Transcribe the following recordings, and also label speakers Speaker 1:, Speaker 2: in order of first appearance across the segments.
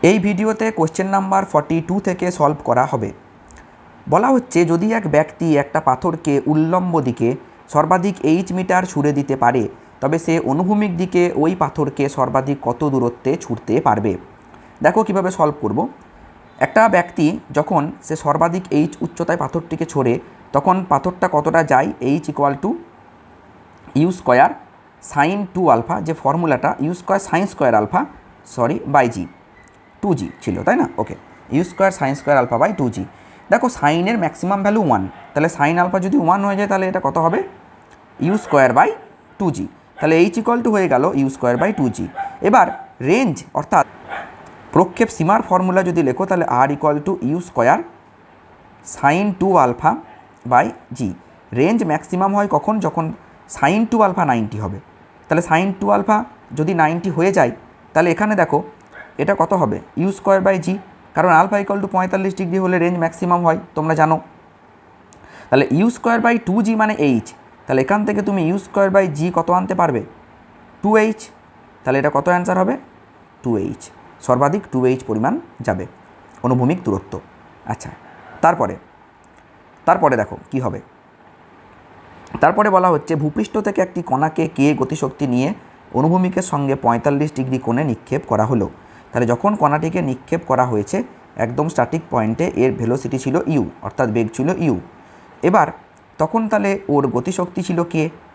Speaker 1: এই ভিডিওতে question number 42 থেকে সলভ করা হবে। বলা হচ্ছে যদি এক ব্যক্তি একটা পাথরকে উল্লম্ব দিকে সর্বাধিক এইচ মিটার ছুঁড়ে দিতে পারে তবে সে অনুভূমিক দিকে ওই পাথরকে সর্বাধিক কত দূরত্বে ছুঁড়তে পারবে। দেখো কিভাবে সলভ করব। একটা ব্যক্তি যখন সে সর্বাধিক এইচ উচ্চতায় পাথরটিকে ছোড়ে তখন পাথরটা কতটা যায়, h equal to you square sine 2 alpha, যে ফর্মুলাটা u square sine square alpha by g, 2g ছিল তাই না। Okay, u square sine square alpha by 2g। দেখো সাইনের ম্যাক্সিমাম ভ্যালু 1, তাহলে সাইন আলফা যদি 1 হয়ে যায় তাহলে এটা কত হবে, ইউ স্কোয়ার বাই 2g। তাহলে এইচ ইকুয়াল টু হয়ে গেল ইউ স্কোয়ার বাই 2g। এবার রেঞ্জ অর্থাৎ প্রক্ষেপ সীমার ফর্মুলা যদি লেখো তাহলে আর equal to you square sine 2 alpha by g. Range maximum হয় কখন, যখন সাইন 2 আলফা 90 হবে। তাহলে সাইন 2 আলফা যদি 90 হয়ে যায় তাহলে এখানে দেখো এটা কত হবে, ইউ স্কোয়ার বাই জি, কারণ আলফা ইকুয়াল টু 45 ডিগ্রি হলে রেঞ্জ ম্যাক্সিমাম হয় তোমরা জানো। তাহলে ইউ স্কোয়ার বাই 2g মানে এইচ, তাহলে এখান থেকে তুমি ইউ স্কোয়ার বাই জি কত আনতে পারবে, 2h। তাহলে এটা কত অ্যান্সার হবে, 2h, সর্বাধিক 2h পরিমাণ যাবে অনুভূমিক দূরত্ব। আচ্ছা, তারপরে দেখো কি হবে। তারপরে বলা হচ্ছে ভূপৃষ্ঠ থেকে একটি কণাকে কে গতিশক্তি নিয়ে অনুভূমিকের সঙ্গে 45 ডিগ্রি কোণে নিক্ষেপ করা হলো। তাহলে যখন কণাটিকে নিক্ষেপ করা হয়েছে একদম স্ট্যাটিক পয়েন্টে, এর ভেলোসিটি ছিল ইউ, অর্থাৎ বেগ ছিল ইউ। এবার তখন তাহলে ওর গতিশক্তি ছিল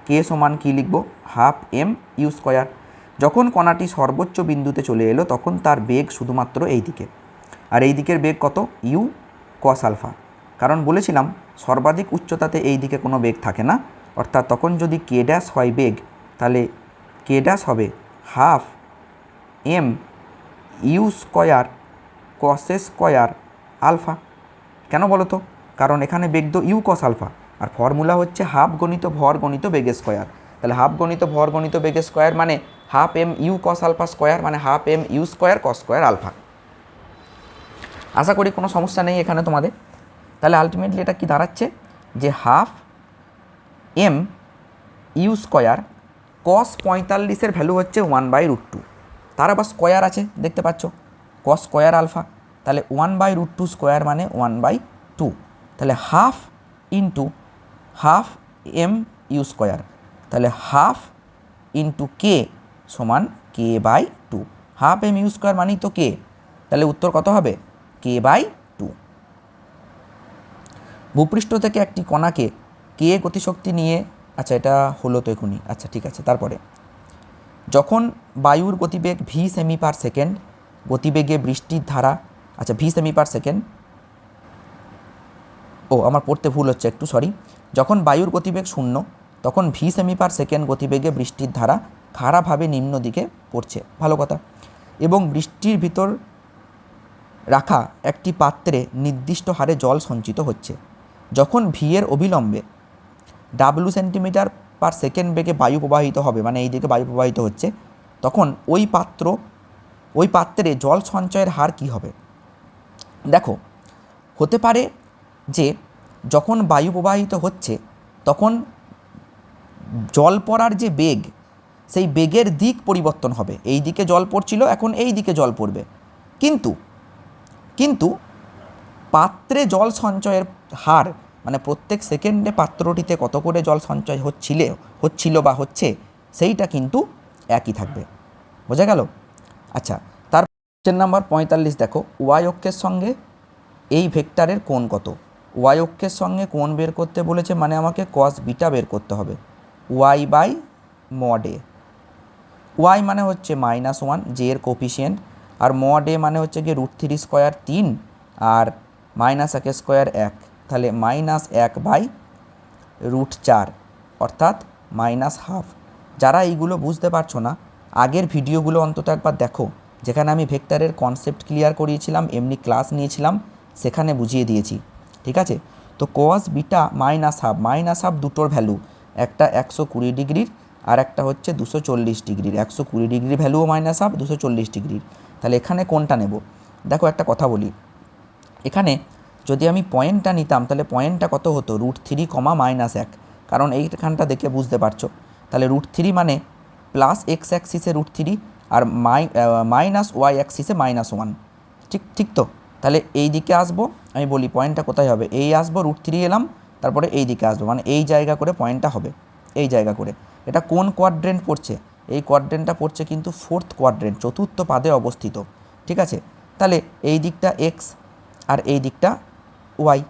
Speaker 1: কে সমান কী লিখব, হাফ এম ইউ স্কোয়ার। যখন কণাটি সর্বোচ্চ বিন্দুতে চলে এলো তখন তার বেগ শুধুমাত্র এই দিকে, আর এই দিকের বেগ কত, ইউ কস আলফা। কারণ বলেছিলাম সর্বাধিক উচ্চতাতে এই দিকে কোনো বেগ থাকে না, অর্থাৎ তখন যদি কে ড্যাশ হয় বেগ তাহলে কে ড্যাশ হবে half M U square cos square alpha. কেন বলো তো, কারণ এখানে বেগ তো ইউ কস আলফা, আর ফর্মুলা হচ্ছে হাফ গণিত ভর গণিত বেগ স্কোয়ার। তাহলে হাফ গণিত ভর গণিত বেগ স্কোয়ার মানে half M u cos alpha square মানে half M U square cos square alpha. আশা করি কোনো সমস্যা নেই এখানে তোমাদের। তাহলে আলটিমেটলি এটা কি দাঁড়াচ্ছে যে half M U square cos 45-এর ভ্যালু হচ্ছে 1/√2, তার আবার স্কোয়ার আছে দেখতে পাচ্ছ, কস স্কোয়ার আলফা। তাহলে 1/√2 স্কোয়ার মানে 1/2, তাহলে half into half M U square, তাহলে হাফ ইন্টু কে সমান k by 2। Half M U square মানেই তো কে, তাহলে উত্তর কত হবে, কে বাই 2। ভূপৃষ্ঠ থেকে একটি কণাকে কে গতিশক্তি নিয়ে, আচ্ছা এটা হলো তো এখনই, আচ্ছা ঠিক আছে। তারপরে যখন বায়ুর গতিবেগ ভি সেমি পার সেকেন্ড, গতিবেগে বৃষ্টির ধারা, আচ্ছা ভি সেমি পার সেকেন্ড, ও আমার পড়তে ভুল হচ্ছে একটু, সরি। যখন বায়ুর গতিবেগ 0 তখন ভি সেমি পার সেকেন্ড গতিবেগে বৃষ্টির ধারা খাড়াভাবে নিম্ন দিকে পড়ছে, ভালো কথা, এবং বৃষ্টির ভিতর রাখা একটি পাত্রে নির্দিষ্ট হারে জল সঞ্চিত হচ্ছে। যখন ভি এর অবিলম্বে ডাব্লু সেন্টিমিটার পার সেকেন্ড বেগে বায়ু প্রবাহিত হবে, মানে এই দিকে বায়ু প্রবাহিত হচ্ছে, তখন ওই পাত্রে জল সঞ্চয়ের হার কি হবে। দেখো হতে পারে যে যখন বায়ু প্রবাহিত হচ্ছে তখন জল পড়ার যে বেগ, সেই বেগের দিক পরিবর্তন হবে, এই দিকে জল পড়ছিল এখন এই দিকে জল পড়বে, কিন্তু পাত্রে জল সঞ্চয়ের হার মানে প্রত্যেক সেকেন্ডে পাত্রটিতে কত করে জল সঞ্চয় হচ্ছিল বা হচ্ছে সেইটা কিন্তু একই থাকবে, বোঝা গেল। আচ্ছা, তার কোশ্চেন নাম্বার 45 দেখো, ওয়াই অক্ষের সঙ্গে এই ভেক্টরের কোণ কত। ওয়াই অক্ষের সঙ্গে কোণ বের করতে বলেছে মানে আমাকে কস বিটা বের করতে হবে, Y by mod A. Y মানে হচ্ছে -1, জে এর কোফিসিয়েন্ট, আর মড এ মানে হচ্ছে গিয়ে √3 স্কোয়ার 3 আর -1 স্কোয়ার 1, তাহলে -1/√4 অর্থাৎ -1/2। যারা এইগুলো বুঝতে পারছো না আগের ভিডিওগুলো অন্তত একবার দেখো, যেখানে আমি ভেক্টরের কনসেপ্ট ক্লিয়ার করিয়েছিলাম, এমনি ক্লাস নিয়েছিলাম, সেখানে বুঝিয়ে দিয়েছি, ঠিক আছে। তো কস বিটা -1/2 দুটোর ভ্যালু, একটা 120 ডিগ্রির আর একটা হচ্ছে 240 ডিগ্রির, 120 ডিগ্রির ভ্যালুও -1/2, 240 ডিগ্রির। তাহলে এখানে কোনটা নেব, দেখো একটা কথা বলি, এখানে যদি আমি পয়েন্টটা নিতাম তাহলে পয়েন্টটা কত হতো, √3, -1, কারণ এইখানটা দেখে বুঝতে পারছো। তাহলে √3 মানে প্লাস এক্স অ্যাক্সিসে √3 আর মাইনাস ওয়াই অ্যাক্সিসে -1, ঠিক ঠিক তো। তাহলে এই দিকে আসবো, আমি বলি পয়েন্টটা কোথায় হবে, এই আসবো √3 এলাম, তারপরে এই দিকে আসবো, মানে এই জায়গা করে পয়েন্টটা হবে, এই জায়গা করে। এটা কোন কোয়াড্রেন্ট পড়ছে, এই কোয়াড্রেন্টটা পড়ছে কিন্তু 4th কোয়াড্রেন্ট, চতুর্থ পাদে অবস্থিত। ঠিক আছে, তাহলে এই দিকটা এক্স আর এই দিকটা ওয়াই।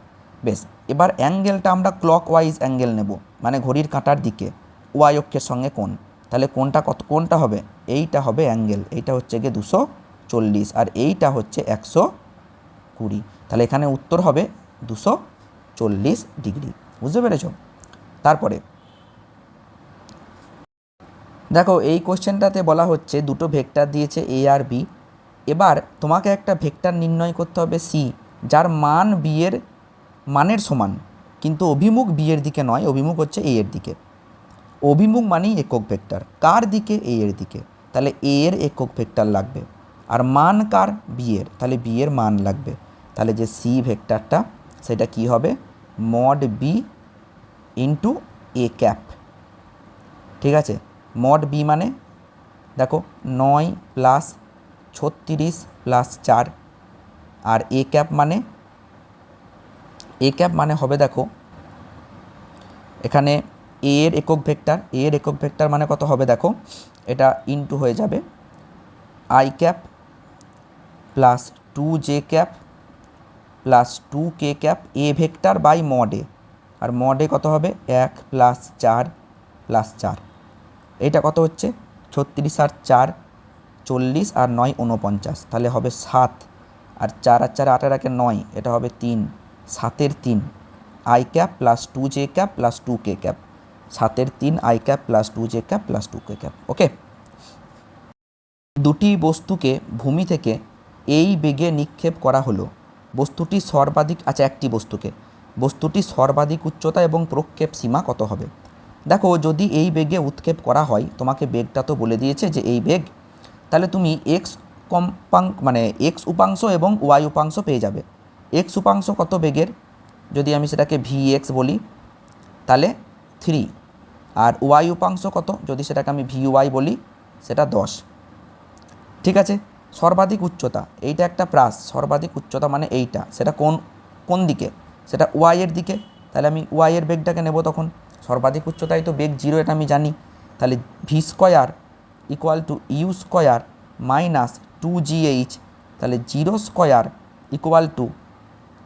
Speaker 1: বেশ, এবার অ্যাঙ্গেলটা আমরা ক্লক ওয়াইজ অ্যাঙ্গেল নেব, মানে ঘড়ির কাঁটার দিকে, ওয়াই অক্ষের সঙ্গে কোণ। তাহলে কোনটা হবে, এইটা হবে অ্যাঙ্গেল, এইটা হচ্ছে গিয়ে 240 আর এইটা হচ্ছে 120। তাহলে এখানে উত্তর হবে 240 ডিগ্রি। বুঝতে পেরেছ? তারপরে দেখো এই কোশ্চেনটাতে বলা হচ্ছে দুটো ভেক্টর দিয়েছে এ আর বি। এবার তোমাকে একটা ভেক্টর নির্ণয় করতে হবে সি, যার মান বি এর মানের সমান, কিন্তু অভিমুখ বি এর দিকে নয়, অভিমুখ হচ্ছে এ এর দিকে। অভিমুখ মানেই একক ভেক্টর, কার দিকে, এ এর দিকে, তাহলে এ এর একক ভেক্টর লাগবে। আর মান কার, বি এর, তাহলে বি এর মান লাগবে। তাহলে যে সি ভেক্টরটা সেটা কি হবে, mod B into A cap. ঠিক আছে, মড বি মানে দেখো 9 plus 36 plus 4, R A cap মানে হবে দেখো এখানে এ এর একক ভেক্টর, এ এর একক ভেক্টর মানে কত হবে দেখো, এটা ইনটু হয়ে যাবে I cap plus 2j cap plus 2k cap A vector by mod A. আর মড এ কত হবে 1 প্লাস 4 প্লাস 4, এইটা কত হচ্ছে 36 আর 4 40 আর 9 49, তাহলে হবে 7, আর 4 আর 4 8 আর 1 9, এটা হবে 3, 7-এর 3 i cap plus 2j cap plus 2k cap, 7-এর 3 i cap plus 2j cap plus 2k cap. Okay, দুটি বস্তুকে ভূমি থেকে এই বেগে নিক্ষেপ করা হলো। বস্তুটি সর্বাধিক, আচ্ছা একটি বস্তুটি সর্বাধিক উচ্চতা এবং প্রক্ষেপ সীমা কত হবে। দেখো যদি এই বেগে উৎক্ষেপ করা হয়, তোমাকে বেগটা তো বলে দিয়েছে যে এই বেগ, তাহলে তুমি এক্স কম্পাঙ্ক মানে এক্স উপাংশ এবং ওয়াই উপাংশ পেয়ে যাবে। এক্স উপাংশ কত বেগের, যদি আমি সেটাকে ভি এক্স বলি তাহলে 3, আর ওয়াই উপাংশ কত, যদি সেটাকে আমি ভি ওয়াই বলি সেটা 10। ঠিক আছে, সর্বাধিক উচ্চতা এইটা একটা প্রাস, সর্বাধিক উচ্চতা মানে এইটা, সেটা কোন দিকে, সেটা ওয়াই এর দিকে, তাহলে আমি ওয়াই এর বেগটাকে নেব। তখন সর্বাধিক উচ্চতায় তো বেগ 0, এটা আমি জানি। তাহলে V square equal to you square minus 2gh, তাহলে 0 স্কোয়ার ইকুয়াল টু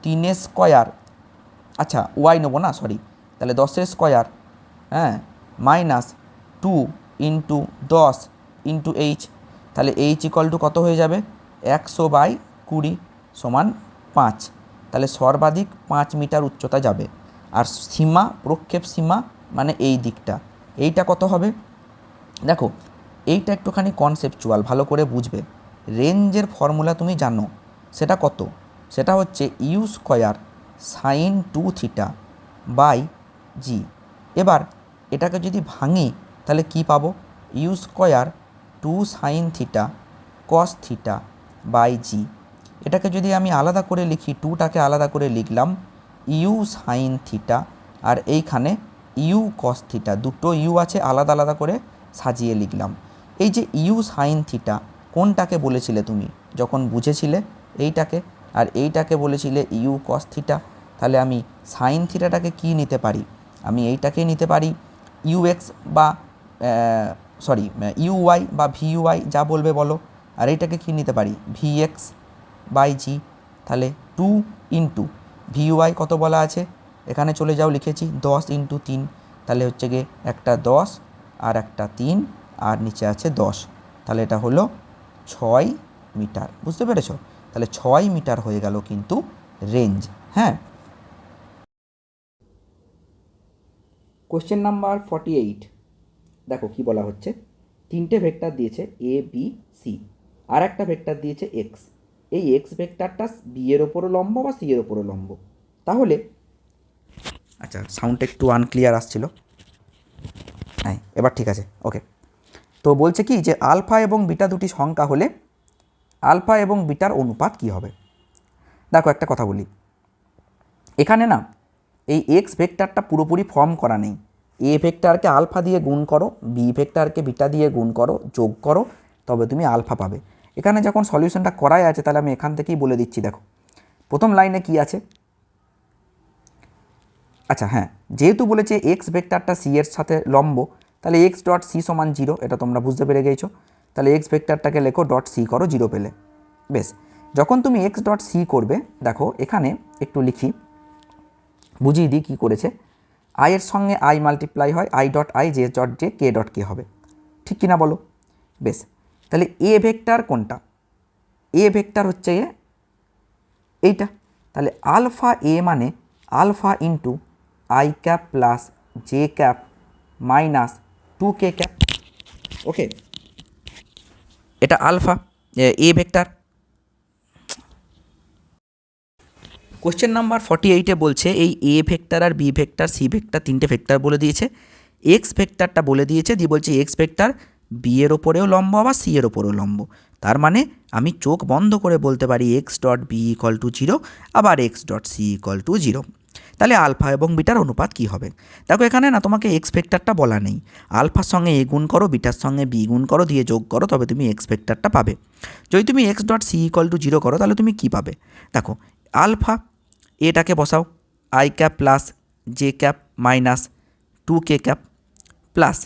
Speaker 1: 3 স্কোয়ার, আচ্ছা ওয়াই নেবো না সরি, তাহলে 10 স্কোয়ার, হ্যাঁ, মাইনাস 2 ইন্টু 10 ইন্টু এইচ, তাহলে এইচ ইকুয়াল টু কত হয়ে যাবে 100/20 সমান 5, তাহলে সর্বাধিক 5 মিটার উচ্চতা যাবে। আর সীমা, প্রক্ষেপ সীমা মানে এই দিকটা, এইটা কত হবে দেখো, এইটা একটুখানি কনসেপচুয়াল, ভালো করে বুঝবে। রেঞ্জের ফর্মুলা তুমি জানো, সেটা কত, সেটা হচ্ছে u square sine 2 theta by g. এবার এটাকে যদি ভাঙি তাহলে কি পাবো, u square 2 sine theta cos theta by g. এটাকে যদি আমি আলাদা করে লিখি, 2টাকে আলাদা করে লিখলাম ইউ সাইন থিটা, আর এইখানে ইউ কস থিটা, দুটো ইউ আছে আলাদা আলাদা করে সাজিয়ে লিখলাম। এই যে ইউ সাইন থিটা কোনটাকে বলেছিলে তুমি যখন বুঝেছিলে, এইটাকে, আর এইটাকে বলেছিলে ইউ কস থিটা। তাহলে আমি সাইন থিটাটাকে কি নিতে পারি, আমি এইটাকে নিতে পারি ইউ এক্স বা সরি ইউ ওয়াই বা ভি ওয়াই, যা বলবে বলো। আর এইটাকে কি নিতে পারি ভি এক্স বাই জি। তাহলে 2 ইন্টু ভি ওয়াই কত বলা আছে, এখানে চলে যাও লিখেছি 10 ইন্টু 3, তাহলে হচ্ছে গিয়ে একটা 10 আর একটা 3 আর নিচে আছে 10, তাহলে এটা হলো 6 মিটার। বুঝতে পেরেছো? তাহলে 6 মিটার হয়ে গেল কিন্তু রেঞ্জ। হ্যাঁ, কোশ্চেন নাম্বার 48 দেখো কি বলা হচ্ছে, তিনটে ভেক্টর দিয়েছে এ বি সি, আর একটা ভেক্টর দিয়েছে এক্স। এই এক্স ভেক্টরটা বি এর ওপরও লম্ব বা সি এর ওপরও লম্ব। তাহলে আচ্ছা সাউন্ডটা একটু আনক্লিয়ার আসছিল, হ্যাঁ এবার ঠিক আছে। ওকে, তো বলছে কি যে আলফা এবং বিটা দুটি সংখ্যা হলে আলফা এবং বিটার অনুপাত কি হবে। দেখো একটা কথা বলি, এখানে না এই এক্স ভেক্টরটা পুরোপুরি ফর্ম করা নেই। এ ভেক্টরকে আলফা দিয়ে গুণ করো, বি ভেক্টরকে বিটা দিয়ে গুণ করো, যোগ করো, তবে তুমি আলফা পাবে। এখানে যখন সলিউশনটা করাই আছে তাহলে আমি এখান থেকেই বলে দিচ্ছি। দেখো প্রথম লাইনে কি আছে, আচ্ছা হ্যাঁ, যেহেতু বলেছে এক্স ভেক্টরটা সি এর সাথে লম্ব, তাহলে এক্স ডট সি সমান 0, এটা তোমরা বুঝতে পেরে গেছো। তাহলে এক্স ভেক্টরটাকে লেখো ডট সি করো 0 পেলে। বেশ, যখন তুমি এক্স ডট সি করবে, দেখো এখানে একটু লিখি, বুঝিয়ে দিই কী করেছে। আই এর সঙ্গে আই মাল্টিপ্লাই হয়, i dot i j dot j k dot k হবে, ঠিক কিনা বলো? বেশ, তাহলে এ ভেক্টর কোনটা? এ ভেক্টর হচ্ছে এইটা। তাহলে আলফা এ মানে alpha into i cap plus J cap minus 2k cap. Okay, এটা alpha a vector. Question number 48-এ বলছে এই এ ভেক্টর আর বি ভেক্টর সি ভেক্টর তিনটে ভেক্টর বলে দিয়েছে, এক্স ভেক্টরটা বলে দিয়েছে, দিয়ে বলছে এক্স ভেক্টর বি এর ওপরেও লম্ব আবার সি এর ওপরেও লম্ব। তার মানে আমি চোখ বন্ধ করে বলতে পারি X dot B equal to 0 আবার X dot C equal to 0। তাহলে আলফা এবং বিটার অনুপাত কী হবে? দেখো এখানে না তোমাকে এক্স ভেক্টরটা বলা নেই, আলফার সঙ্গে এ গুণ করো, বিটার সঙ্গে বি গুণ করো, দিয়ে যোগ করো, তবে তুমি এক্স ভেক্টরটা পাবে। যদি তুমি X dot C equal to 0 করো তাহলে তুমি কী পাবে? দেখো আলফা এটাকে বসাও, I cap plus J cap minus 2k cap plus,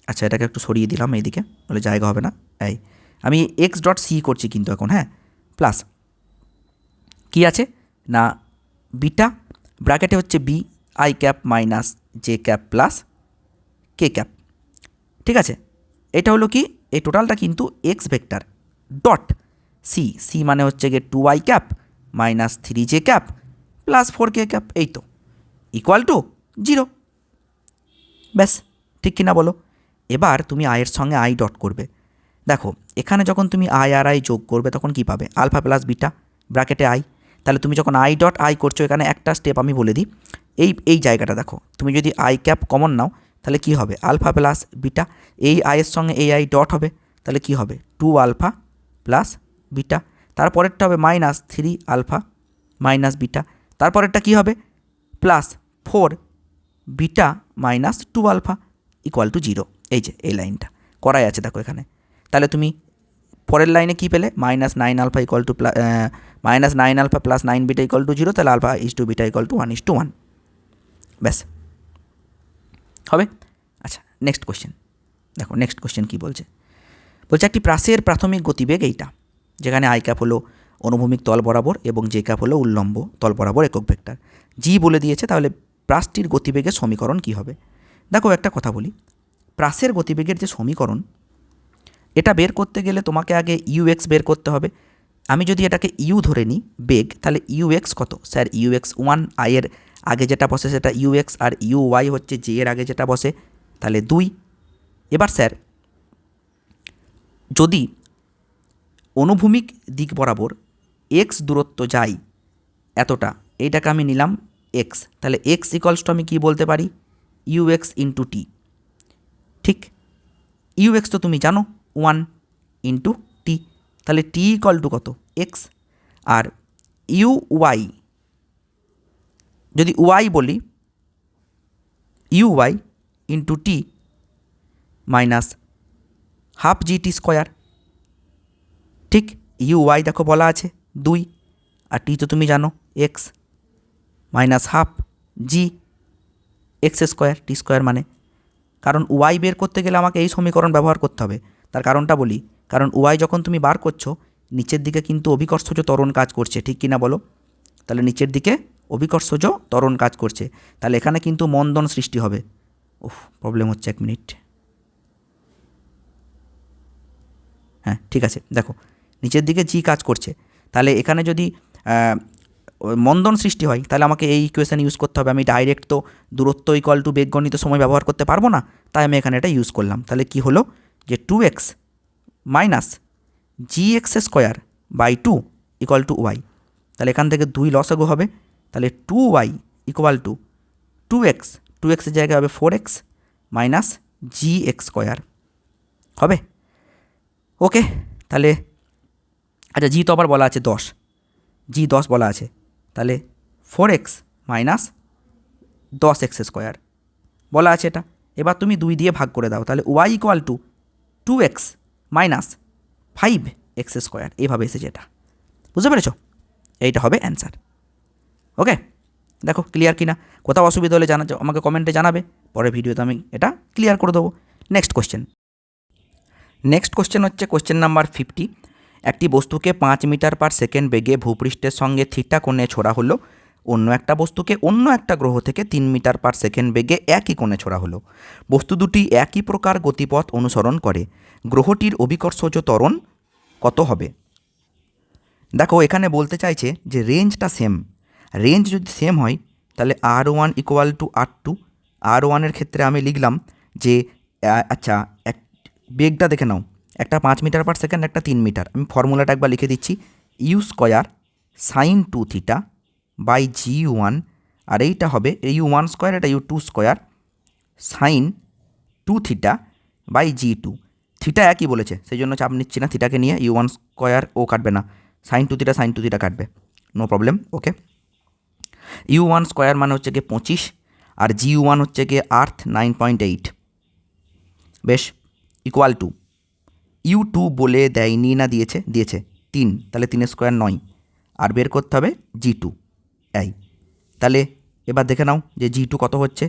Speaker 1: আচ্ছা এটাকে একটু সরিয়ে দিলাম এইদিকে, বলে জায়গা হবে না, এই আমি এক্স ডট সি করছি কিন্তু এখন, হ্যাঁ, প্লাস কী আছে না বিটা ব্র্যাকেটে হচ্ছে B I cap minus J cap plus K cap, ঠিক আছে। এটা হলো কি, এই টোটালটা কিন্তু X vector dot C, C মানে হচ্ছে গিয়ে 2i cap minus 3j cap plus 4k cap, এই তো ইকুয়াল টু 0। ব্যাস, ঠিক কিনা বলো? এবার তুমি আয়ের সঙ্গে আই ডট করবে। দেখো এখানে যখন তুমি আই আর আই যোগ করবে তখন কি পাবে? আলফা প্লাস বিটা ব্র্যাকেটে আই। তাহলে তুমি যখন আই ডট আই করছো, এখানে একটা স্টেপ আমি বলে দিই, এই জায়গাটা দেখো, তুমি যদি আই ক্যাপ কমন নাও তাহলে কি হবে? আলফা প্লাস বিটা, এই আইয়ের সঙ্গে এই আই ডট হবে, তাহলে কি হবে? 2 আলফা প্লাস বিটা। তারপরেরটা হবে মাইনাস 3 আলফা মাইনাস বিটা, তারপরেরটা কি হবে? Plus 4 beta minus 2 alpha equal to 0। এই যে এই লাইনটা করাই আছে দেখো এখানে। তাহলে তুমি পরের লাইনে কি পেলে? Minus 9 alpha equal to minus 9 alpha plus 9 beta equal to 0, তাহলে alpha is to beta equal to 1:1। ব্যাস, হবে। আচ্ছা নেক্সট কোশ্চেন দেখো, নেক্সট কোশ্চেন কী বলছে? বলছে একটি প্রাসের প্রাথমিক গতিবেগ এইটা, যেখানে আই ক্যাপ হলো অনুভূমিক তল বরাবর এবং জে ক্যাপ হলো উল্লম্ব তল বরাবর একক ভেক্টর, জি বলে দিয়েছে। তাহলে প্রাসটির গতিবেগের সমীকরণ কি হবে? দেখো একটা কথা বলি, প্রাসের গতিবেগের যে সমীকরণ, এটা বের করতে গেলে তোমাকে আগে ইউএক্স বের করতে হবে। আমি যদি এটাকে ইউ ধরে নিই বেগ, তাহলে ইউএক্স কত? স্যার ইউএক্স 1, আইয়ের আগে যেটা বসে সেটা ইউএক্স, আর ইউওয়াই হচ্ছে জে এর আগে যেটা বসে, তাহলে 2। এবার স্যার যদি অনুভূমিক দিক বরাবর এক্স দূরত্ব যাই এতটা, এইটাকে আমি নিলাম এক্স, তাহলে এক্স ইকুয়ালস টু আমি কী বলতে পারি? ইউএক্স ইন্টু টি, ঠিক। ইউএক্স তো তুমি জানো 1 ইন্টু টি, তাহলে টি ইকুয়াল টু কত? এক্স। আর ইউওয়াই যদি ওয়াই বলি, ইউওয়াই ইন্টু টি মাইনাস হাফ জি টি স্কোয়ার, ঠিক। ইউওয়াই দেখো বলা আছে 2, আর টি তো তুমি জানো এক্স, মাইনাস হাফ জি এক্স স্কোয়ার টি স্কোয়ার, মানে কারণ ওয়াই বের করতে গেলে আমাকে এই সমীকরণ ব্যবহার করতে হবে। তার কারণটা বলি, কারণ ওয়াই যখন তুমি বার করছো নিচের দিকে কিন্তু অভিকর্ষজ ত্বরণ কাজ করছে, ঠিক কিনা বলো? তাহলে নিচের দিকে অভিকর্ষজ ত্বরণ কাজ করছে, তাহলে এখানে কিন্তু মন্দন সৃষ্টি হবে। উফ, প্রবলেম হচ্ছে, 1 মিনিট। হ্যাঁ ঠিক আছে, দেখো নিচের দিকে জি কাজ করছে, তাহলে এখানে যদি মন্দন সৃষ্টি হয় তাহলে আমাকে এই ইকুয়েশান ইউজ করতে হবে। আমি ডাইরেক্ট তো দূরত্ব ইকুয়াল টু বেগগণিত সময় ব্যবহার করতে পারবো না, তাই আমি এখানে এটা ইউজ করলাম। তাহলে কি হলো যে 2x minus G X square by 2 equal to Y, তাহলে এখান থেকে 2 লসাগু হবে, তাহলে 2y ইকুয়াল টু 2x, 2xের জায়গায় হবে 4x minus G X square হবে। ওকে, তাহলে আচ্ছা জি তো আবার বলা আছে 10, জি 10 বলা আছে, তাহলে 4x মাইনাস 10x স্কোয়ার বলা আছে এটা। এবার তুমি 2 দিয়ে ভাগ করে দাও, তাহলে Y equal to 2x minus 5x², এইভাবে এসেছে এটা। বুঝতে পেরেছ? এইটা হবে অ্যান্সার। ওকে, দেখো ক্লিয়ার কিনা? কোথাও অসুবিধা হলে আমাকে কমেন্টে জানাবে, পরের ভিডিওতে আমি এটা ক্লিয়ার করে দেবো। নেক্সট কোশ্চেন হচ্ছে কোশ্চেন নাম্বার 50। একটি বস্তুকে 5 মিটার পার সেকেন্ড বেগে ভূপৃষ্ঠের সঙ্গে থিটা কোণে ছোড়া হলো, অন্য একটা বস্তুকে অন্য একটা গ্রহ থেকে 3 মিটার পার সেকেন্ড বেগে একই কোণে ছোড়া হলো। বস্তু দুটি একই প্রকার গতিপথ অনুসরণ করে, গ্রহটির অভিকর্ষজ ত্বরণ কত হবে? দেখো এখানে বলতে চাইছে যে রেঞ্জটা সেম। রেঞ্জ যদি সেম হয় তাহলে R1 ইকুয়াল টু R2। R1-এর ক্ষেত্রে আমি লিখলাম যে আচ্ছা বেগটা দেখে নাও, একটা 5 মিটার পার সেকেন্ড, একটা 3 মিটার। আমি ফর্মুলাটা একবার লিখে দিচ্ছি, U² sin 2θ বাই G1, আর এইটা হবে U1², এটা U2² sin 2θ by G2। Theta একই বলেছে, সেই জন্য চাপ নিচ্ছি না থিটাকে নিয়ে। U1² ও কাটবে না, sin 2θ কাটবে, নো প্রবলেম। ওকে, U1² মানে হচ্ছে গিয়ে 25, আর G1 হচ্ছে গিয়ে আর্থ 9.8। বেশ, ইকুয়াল টু U2 বলে দেয়নি না দিয়েছে? দিয়েছে 3, তাহলে 3² 9, আর বের করতে হবে G2 এই। তাহলে এবার দেখে নাও যে G2 কত হচ্ছে।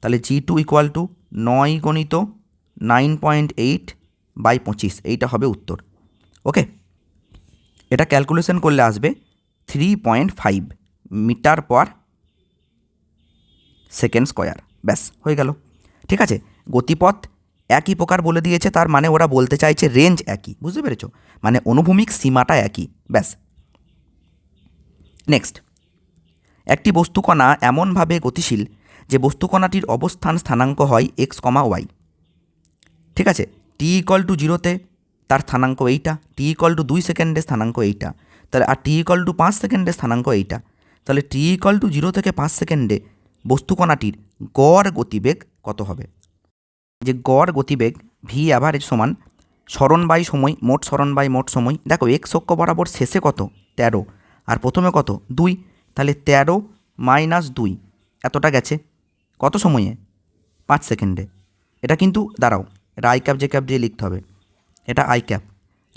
Speaker 1: তাহলে G2 ইকুয়াল টু 9 গণিত 9.8 বাই 25, এইটা হবে উত্তর। ওকে, এটা ক্যালকুলেশন করলে আসবে 3.5 মিটার পার সেকেন্ড স্কোয়ার। ব্যাস হয়ে গেল। ঠিক আছে, গতিপথ একই প্রকার বলে দিয়েছে, তার মানে ওরা বলতে চাইছে রেঞ্জ একই। বুঝতে পেরেছ? মানে অনুভূমিক সীমাটা একই। ব্যাস। নেক্সট, একটি বস্তুকণা এমনভাবে গতিশীল যে বস্তুকণাটির অবস্থান স্থানাঙ্ক হয় x, y। ঠিক আছে, t=0-তে তার স্থানাঙ্ক এইটা, t=2 সেকেন্ডে স্থানাঙ্ক এইটা, তাহলে আর t=5 সেকেন্ডে স্থানাঙ্ক এইটা। তাহলে t=0 থেকে 5 সেকেন্ডে বস্তুকণাটির গড় গতিবেগ কত হবে? যে গড় গতিবেগ v অ্যাভারেজ সমান সরণ বাই সময়, মোট সরণ বাই মোট সময়। দেখো এক্স অক্ষ বরাবর শেষে কত 13, আর প্রথমে কত 2, তাহলে 13 - 2 এতটা গেছে কত সময়ে? 5 সেকেন্ডে। এটা কিন্তু দাঁড়াও, এটা আই ক্যাপ জে ক্যাপ দিয়ে লিখতে হবে, এটা আই ক্যাপ।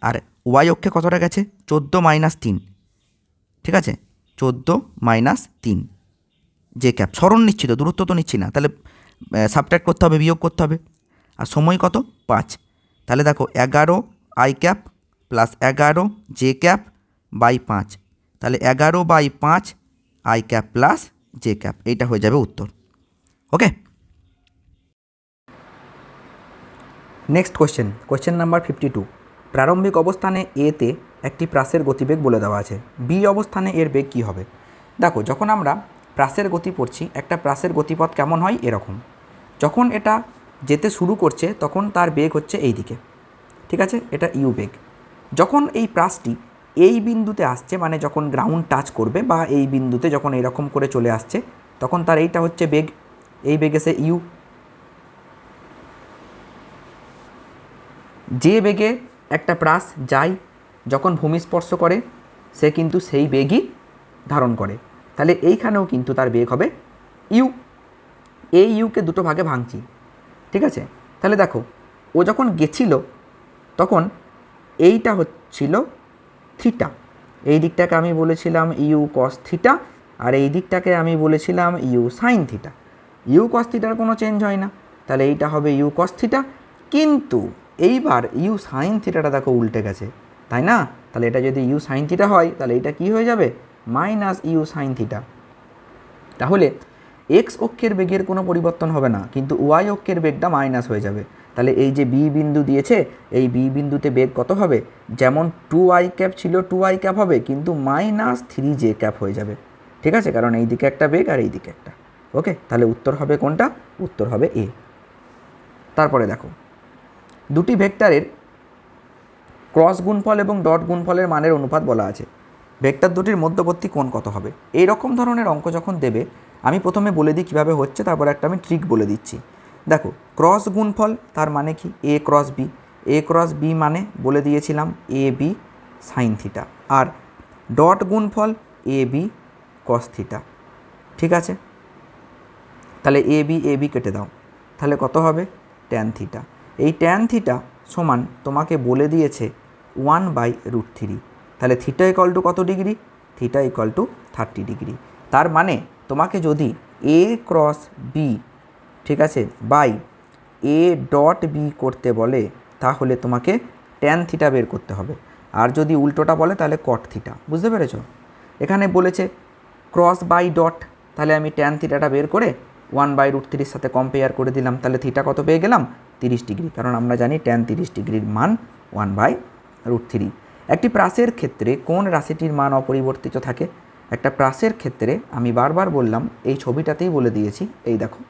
Speaker 1: আর ওয়াই অক্ষে কতটা গেছে? 14 - 3। ঠিক আছে, 14 - 3 জে ক্যাপ। সরণ নিচ্ছি তো, দূরত্ব তো নিচ্ছি না, তাহলে সাবট্রাক্ট করতে হবে, বিয়োগ করতে হবে। আর সময় কত? 5। তাহলে দেখো 11 I cap plus 11 J cap by 5, তাহলে 11/5 I cap plus J cap, এইটা হয়ে যাবে উত্তর। Okay, next question number 52। প্রারম্ভিক অবস্থানে এতে একটি প্রাসের গতিবেগ বলে দেওয়া আছে, বি অবস্থানে এর বেগ কী হবে? দেখো যখন আমরা প্রাসের গতি পড়ছি, একটা প্রাসের গতিপথ কেমন হয়? এরকম। যখন এটা যেতে শুরু করছে তখন তার বেগ হচ্ছে এই দিকে। ঠিক আছে, এটা ইউ বেগ। যখন এই প্রাসটি এই বিন্দুতে আসছে, মানে যখন গ্রাউন্ড টাচ করবে বা এই বিন্দুতে যখন এরকম করে চলে আসছে, তখন তার এইটা হচ্ছে বেগ, এই বেগ এসে ইউ। যে বেগে একটা প্রাস যায় যখন ভূমিস্পর্শ করে, সে কিন্তু সেই বেগই ধারণ করে। তাহলে এইখানেও কিন্তু তার বেগ হবে ইউ। এই ইউকে দুটো ভাগে ভাঙছি। ঠিক আছে, তাহলে দেখো ও যখন গেছিল তখন এইটা হচ্ছিল থিটা, এই দিকটাকে আমি বলেছিলাম ইউ কস থিটা, আর এই দিকটাকে আমি বলেছিলাম you sine theta. You cos থিটার কোনো চেঞ্জ হয় না, তাহলে এইটা হবে ইউ কস থিটা। কিন্তু এইবার ইউ সাইন থিটাটা দেখো উল্টে গেছে, তাই না? তাহলে এটা যদি ইউ সাইন থিটা হয় তাহলে এটা কি হয়ে যাবে? Minus U sine theta. তাহলে এক্স অক্ষের বেগের কোনো পরিবর্তন হবে না, কিন্তু ওয়াই অক্ষের বেগটা মাইনাস হয়ে যাবে। তাহলে এই যে বি বিন্দু দিয়েছে, এই বি বিন্দুতে বেগ কত হবে? যেমন 2i ক্যাপ ছিল 2i ক্যাপ হবে, কিন্তু -3j ক্যাপ হয়ে যাবে। ঠিক আছে, কারণ এই দিকে একটা বেগ আর এই দিকে একটা। ওকে, তাহলে উত্তর হবে কোনটা? উত্তর হবে এ। তারপরে দেখো দুটি ভেক্টরের ক্রস গুণফল এবং ডট গুণফলের মানের অনুপাত বলা আছে। ভেক্টর দুটির মধ্যবর্তী কোণ কত হবে? এই রকম ধরনের অঙ্ক যখন দেবে, আমি প্রথমে বলে দিই কীভাবে হচ্ছে, তারপর একটা আমি ট্রিক বলে দিচ্ছি। দেখো ক্রস গুণফল তার মানে কি? A cross b. A cross b মানে বলে দিয়েছিলাম এ বি সাইন থিটা, আর ডট গুণফল এ বি কস থিটা। ঠিক আছে, তাহলে এ বি কেটে দাও, তাহলে কত হবে? Tan theta. এই ট্যান থিটা সমান তোমাকে বলে দিয়েছে 1/√3। তাহলে থিটা ইকুয়াল টু কত degree? Theta equal two 30 degree. তার মানে তোমাকে যদি এ ক্রস বি, ঠিক আছে, বাই এ ডট বি করতে বলে তাহলে তোমাকে ট্যান থিটা বের করতে হবে। আর যদি উল্টোটা বলে তাহলে কট থিটা। বুঝতে পেরেছ? এখানে বলেছে ক্রস বাই ডট, তাহলে আমি ট্যান থিটাটা বের করে 1/√3 সাথে কম্পেয়ার করে দিলাম। তাহলে থিটা কত পেয়ে গেলাম? 30 ডিগ্রি। কারণ আমরা জানি ট্যান 30 ডিগ্রির মান 1/√3। একটি প্রাসের ক্ষেত্রে কোন রাশিটির মান অপরিবর্তিত থাকে? একটা প্রাসের ক্ষেত্রে আমি বারবার বললাম, এই ছবিটাতেই বলে দিয়েছি, এই দেখো,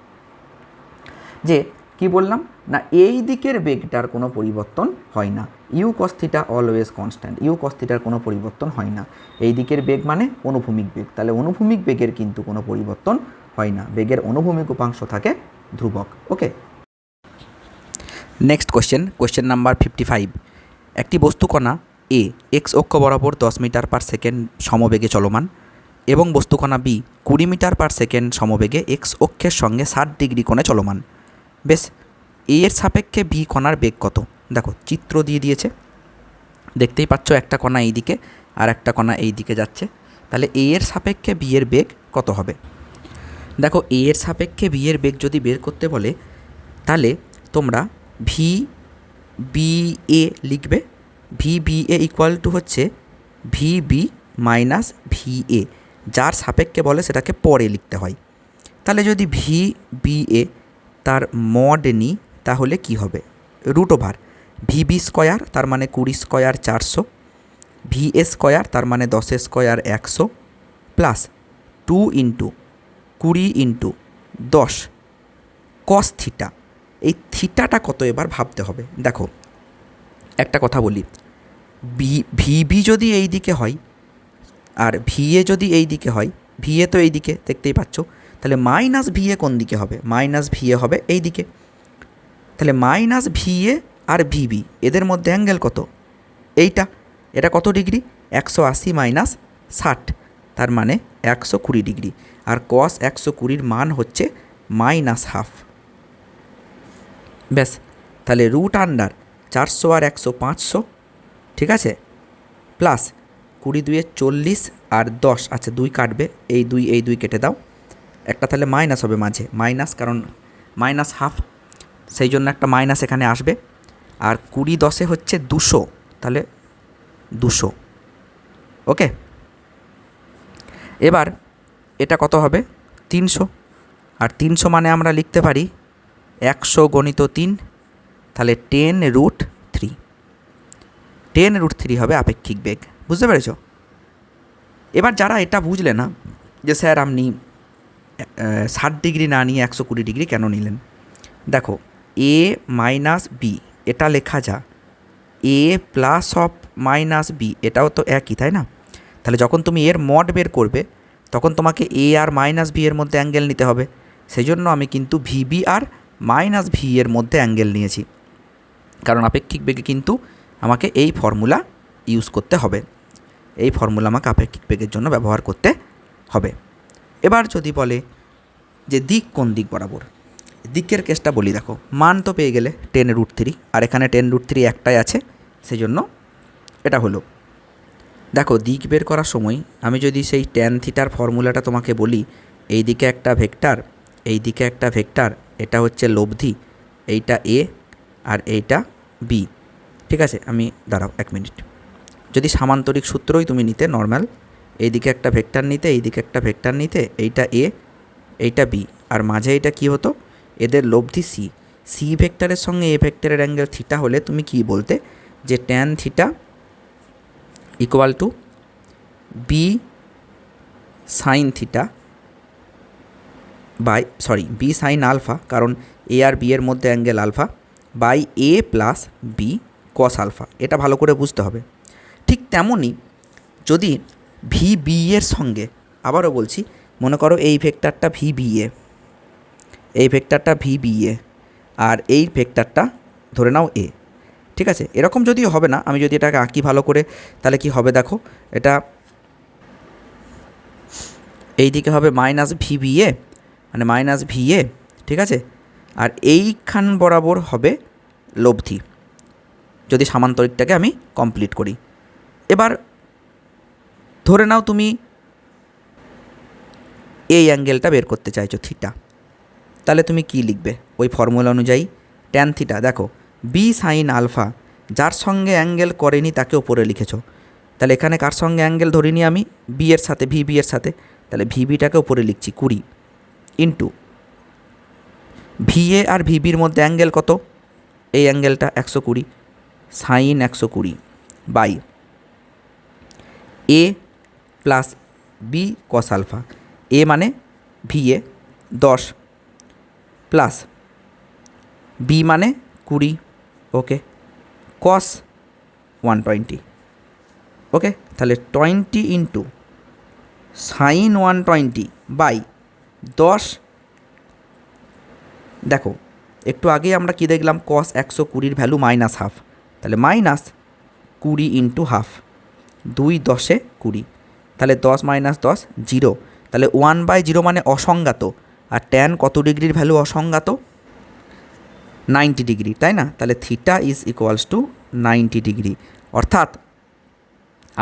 Speaker 1: যে কি বললাম না, এই দিকের বেগটার কোনো পরিবর্তন হয় না। U cos theta always constant. U cos থিটার কোনো পরিবর্তন হয় না। এই দিকের বেগ মানে অনুভূমিক বেগ, তাহলে অনুভূমিক বেগের কিন্তু কোনো পরিবর্তন হয় না। বেগের অনুভূমিক উপাংশ থাকে ধ্রুবক। ওকে, নেক্সট কোয়েশ্চেন নাম্বার 55। একটি বস্তুকণা এ এক্স অক্ষ বরাবর 10 মিটার পার সেকেন্ড সমবেগে চলমান এবং বস্তুকণা বি 20 মিটার পার সেকেন্ড সমবেগে এক্স অক্ষের সঙ্গে 60 ডিগ্রি কোণে চলমান। বেশ, এ এর সাপেক্ষে বি কণার বেগ কত? দেখো চিত্র দিয়ে দিয়েছে, দেখতেই পাচ্ছ একটা কণা এই দিকে আর একটা কণা এই দিকে যাচ্ছে। তাহলে এ এর সাপেক্ষে বি এর বেগ কত হবে? দেখো এ এর সাপেক্ষে বি এর বেগ যদি বের করতে বলে তাহলে তোমরা ভি বি এ লিখবে। V b a equal to হচ্ছে v b minus V a, যার সাপেক্ষে বলে সেটাকে পরে লিখতে হয়। তাহলে যদি ভি বি এ তার মড নিই তাহলে কি হবে? Root over V B square, তার মানে 20 স্কোয়ার 400, ভি এ স্কোয়ার তার মানে 10 square 100, plus 2 into 20 into 10 cos theta. এই থিটাটা কত এবার ভাবতে হবে। দেখো একটা কথা বলি, ভি বি যদি এই দিকে হয় আর ভি এ যদি এই দিকে হয়, ভি এ তো এই দিকে দেখতেই পাচ্ছ, তাহলে মাইনাস ভি এ কোন দিকে হবে? মাইনাস ভি এ হবে এই দিকে। তাহলে মাইনাস ভি এ আর ভি বি এদের মধ্যে অ্যাঙ্গেল কত? এইটা, এটা কত ডিগ্রি? 180 মাইনাস 60, তার মানে 120 ডিগ্রি। আর কস 120-র মান হচ্ছে -1/2। ব্যাস, তাহলে রুট আন্ডার 400 আর 100 500, ঠিক আছে, প্লাস 20 2 40 আর 10, আচ্ছা 2 কাটবে, এই 2 কেটে দাও, একটা তাহলে মাইনাস হবে মাঝে, মাইনাস কারণ -1/2, সেই জন্য একটা মাইনাস এখানে আসবে। আর 20 10 হচ্ছে 200, তাহলে 200। ওকে, এবার এটা কত হবে? 300। আর 300 মানে আমরা লিখতে পারি 100 গণিত 3, তাহলে 10√3। 10√3 হবে আপেক্ষিক বেগ। বুঝতে পেরেছ? এবার যারা এটা বুঝলে না যে স্যার আপনি 60 ডিগ্রি না নিয়ে 120 ডিগ্রি কেন নিলেন, দেখো এ মাইনাস বি এটা লেখা যা, এ প্লাস অফ মাইনাস বি এটাও তো একই, তাই না? তাহলে যখন তুমি এর মড বের করবে তখন তোমাকে এ আর মাইনাস বি এর মধ্যে অ্যাঙ্গেল নিতে হবে। সেই জন্য আমি কিন্তু ভি বি আর মাইনাস ভি এর মধ্যে অ্যাঙ্গেল নিয়েছি, কারণ আপেক্ষিক বেগে কিন্তু আমাকে এই ফর্মুলা ইউজ করতে হবে। এই ফর্মুলা আমাকে আপেক্ষিক বেগের জন্য ব্যবহার করতে হবে। এবার যদি বলে যে দিক কোন দিক বরাবর, দিকের কেসটা বলি। দেখো মান তো পেয়ে গেলে 10√3, আর এখানে 10√3 একটাই আছে, সেই জন্য এটা হলো। দেখো দিক বের করার সময় আমি যদি সেই ট্যান থিটার ফর্মুলাটা তোমাকে বলি, এই দিকে একটা ভেক্টর, এই দিকে একটা ভেক্টর, এটা হচ্ছে লব্ধি, এইটা এ আর এইটা বি, ঠিক আছে? আমি দাঁড়াও 1 মিনিট, যদি সামান্তরিক সূত্রই তুমি নিতে নর্মাল, এইদিকে একটা ভেক্টর নিতে, এইদিকে একটা ভেক্টর নিতে, এইটা এ এইটা বি, আর মাঝে এটা কি হতো? এদের লব্ধি সি। সি ভেক্টরের সঙ্গে এ ভেক্টরের অ্যাঙ্গেল থিটা হলে তুমি কি বলতে? যে tan theta equal to B sine theta by B sine alpha, কারণ এ আর বি এর মধ্যে angle alpha, by A plus B cos alpha. এটা ভালো করে বুঝতে হবে। ঠিক তেমনই যদি ভি বি এর সঙ্গে, আবারও বলছি, মনে করো এই ভেক্টরটা ভি বি এ, এই ভেক্টরটা ভি বি এ, আর এই ভেক্টরটা ধরে নাও এ, ঠিক আছে? এরকম যদিও হবে না, আমি যদি এটাকে আঁকি ভালো করে, তাহলে কি হবে দেখো, এটা এই দিকে হবে মাইনাস ভি বি এ, মানে মাইনাস ভি এ, ঠিক আছে? আর এইখান বরাবর হবে লব্ধি, যদি সামান্তরিকটাকে আমি কমপ্লিট করি। এবার ধরে নাও তুমি এই অ্যাঙ্গেলটা বের করতে চাইছো থিটা, তাহলে তুমি কি লিখবে ওই ফর্মুলা অনুযায়ী? ট্যান থিটা, দেখো বি সাইন আলফা, যার সঙ্গে অ্যাঙ্গেল করেনি তাকে ওপরে লিখেছো, তাহলে এখানে কার সঙ্গে অ্যাঙ্গেল ধরিনি আমি? বি এর সাথে, ভি এর সাথে, তাহলে ভিবিটাকে ওপরে লিখছি 20 ইন্টু ভিএ আর ভিবির মধ্যে অ্যাঙ্গেল কত? এই অ্যাঙ্গেলটা 120 sine 120 by A plus B cos alpha, a মানে ভিএ 10 প্লাস বি মানে 20, ওকে, কস 120, ওকে, তাহলে 20 ইন্টু সাইন 120 বাই 10। দেখো একটু আগে আমরা কি দেখলাম? কস 120 ভ্যালু -1/2, তাহলে -20 ইন্টু হাফ, 2 10 20, তাহলে 10 - 10 0, তাহলে 1/0 মানে অসংজ্ঞাত, আর ট্যান কত ডিগ্রির ভ্যালু অসংজ্ঞাত? 90 ডিগ্রি, তাই না? তাহলে theta is equals to 90 degree, অর্থাৎ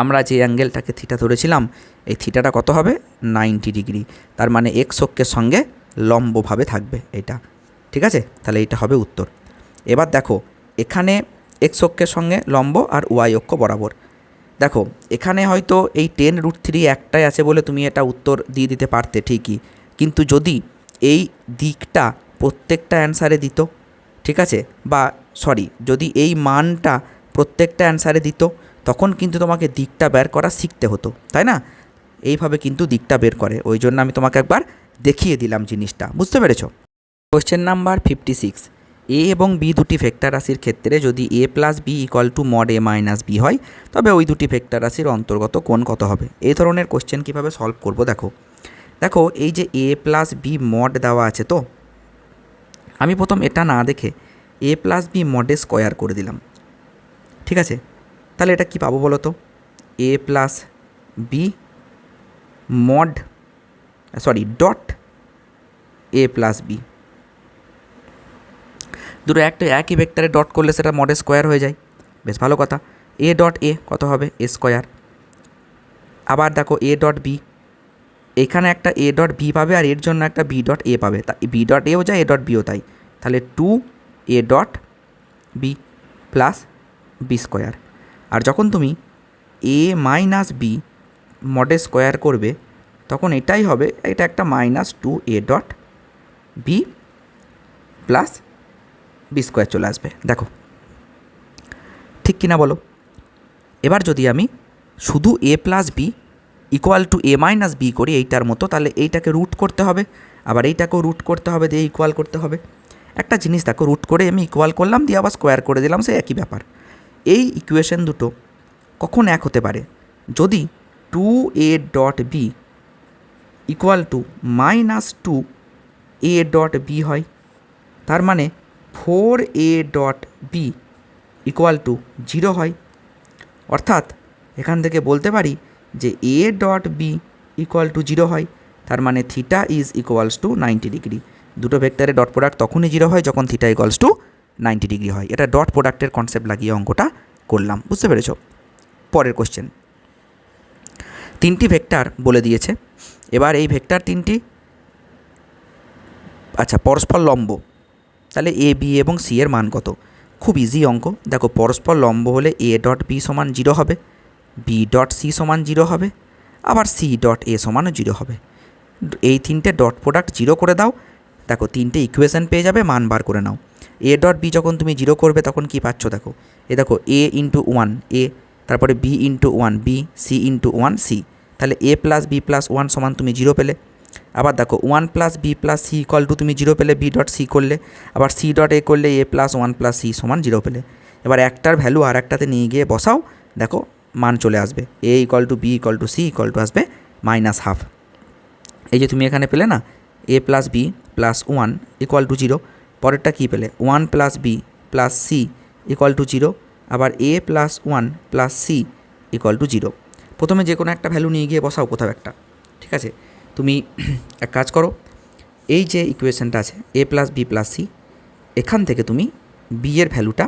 Speaker 1: আমরা যে অ্যাঙ্গেলটাকে থিটা ধরেছিলাম এই থিটাটা কত হবে? 90 ডিগ্রি, তার মানে এক্স অক্ষের সঙ্গে লম্বভাবে থাকবে এটা, ঠিক আছে? তাহলে এটা হবে উত্তর। এবার দেখো এখানে এক্স অক্ষের সঙ্গে লম্ব আর ওয়াই অক্ষ বরাবর, দেখো এখানে হয়তো এই 10√3 একটাই আছে বলে তুমি এটা উত্তর দিয়ে দিতে পারতে ঠিকই, কিন্তু যদি এই দিকটা প্রত্যেকটা অ্যান্সারে দিত, ঠিক আছে, বা সরি যদি এই মানটা প্রত্যেকটা অ্যান্সারে দিত, তখন কিন্তু তোমাকে দিকটা বের করা শিখতে হতো, তাই না? এইভাবে কিন্তু দিকটা বের করে, ওই জন্য আমি তোমাকে একবার দেখিয়ে দিলাম জিনিসটা, বুঝতে পেরেছ? কোয়েশ্চেন নাম্বার 56, এ এবং বি দুটি ভেক্টর রাশির ক্ষেত্রে যদি a plus b equal to mod a minus b হয়, তবে ওই দুটি ভেক্টর রাশির অন্তর্গত কোণ কত হবে? এই ধরনের কোয়েশ্চেন কীভাবে সলভ করব দেখো, দেখো এই যে এ প্লাস বি মড দেওয়া আছে, তো আমি প্রথম এটা না দেখে এ প্লাস বি মডে স্কোয়ার করে দিলাম, ঠিক আছে? তাহলে এটা কি পাবো বলো তো? A plus b mod dot a plus b, দুটো একটা একই ভেক্টরে ডট করলে সেটা মডে স্কোয়ার হয়ে যায়, বেশ ভালো কথা। এ ডট এ কত হবে? এ স্কোয়ার। আবার দেখো এ ডট বি, এখানে একটা এ ডট বি পাবে আর এর জন্য একটা বি ডট এ পাবে, তা বি ডট এও যায়, এ ডট বিও তাই, তাহলে 2 এ dot b plus b square. আর যখন তুমি এ মাইনাস বি মডে স্কোয়ার করবে তখন এটাই হবে, এটা একটা -2 এ dot b plus b square চলে আসবে, দেখো ঠিক কিনা বলো? এবার যদি আমি শুধু a plus b equal to a minus b করি এইটার মতো, তাহলে এইটাকে রুট করতে হবে, আবার এইটাকেও রুট করতে হবে, দিয়ে ইকুয়াল করতে হবে। একটা জিনিস দেখো, রুট করে আমি ইকুয়াল করলাম, দিয়ে আবার স্কোয়ার করে দিলাম, সে একই ব্যাপার। এই ইকুয়েশন দুটো কখন এক হতে পারে? যদি 2a dot B equal to -2 A dot B হয়, তার মানে 4a dot B equal to 0 হয়, অর্থাৎ এখান থেকে বলতে পারি যে A dot B equal to 0 হয়, তার মানে theta is equals to 90 degree. দুটো ভেক্টরের ডট প্রোডাক্ট তখনই 0 হয় যখন থিটা ইকুয়ালস টু 90 ডিগ্রি হয়। এটা ডট প্রোডাক্টের কনসেপ্ট লাগিয়ে অঙ্কটা করলাম, বুঝতে পেরেছ? পরের কোশ্চেন, তিনটি ভেক্টর বলে দিয়েছে, এবার এই ভেক্টর তিনটি আচ্ছা পরস্পর লম্ব, তাহলে এ বি এবং সি এর মান কত? খুব ইজি অঙ্ক, দেখো পরস্পর লম্ব হলে এ ডট বি সমান 0 হবে, বি ডট সি সমান 0 হবে, আবার সি ডট এ সমানও 0 হবে। এই তিনটে ডট প্রোডাক্ট 0 করে দাও, দেখো তিনটে ইকুয়েশন পেয়ে যাবে, মান বার করে নাও। এ ডট বি যখন তুমি 0 করবে তখন কি পাচ্ছ দেখো, এ দেখো এ ইন্টু 1 এ, তারপরে B into 1 B, C into 1 C, তাহলে এ প্লাস বি প্লাস 1 সমান তুমি 0 পেলে। আবার দেখো 1 plus B plus C equal to তুমি 0 পেলে বি ডট সি করলে, আবার সি ডট এ করলে এ প্লাস 1 প্লাস সি সমান 0 পেলে। এবার একটার ভ্যালু আর একটাতে নিয়ে গিয়ে বসাও, দেখো মান চলে আসবে, a equal to b equal to c equal to আসবে -1/2। এই যে তুমি এখানে পেলে না a plus B plus 1 equal to 0, পরেরটা কী পেলে 1 plus B plus C equal to 0, আবার a plus 1 plus C equal to 0। প্রথমে যে কোনো একটা ভ্যালু নিয়ে গিয়ে বসাও কোথাও একটা, ঠিক আছে? তুমি এক কাজ করো, এই যে ইকুয়েশনটা আছে এ প্লাস বি প্লাস সি, এখান থেকে তুমি বি এর ভ্যালুটা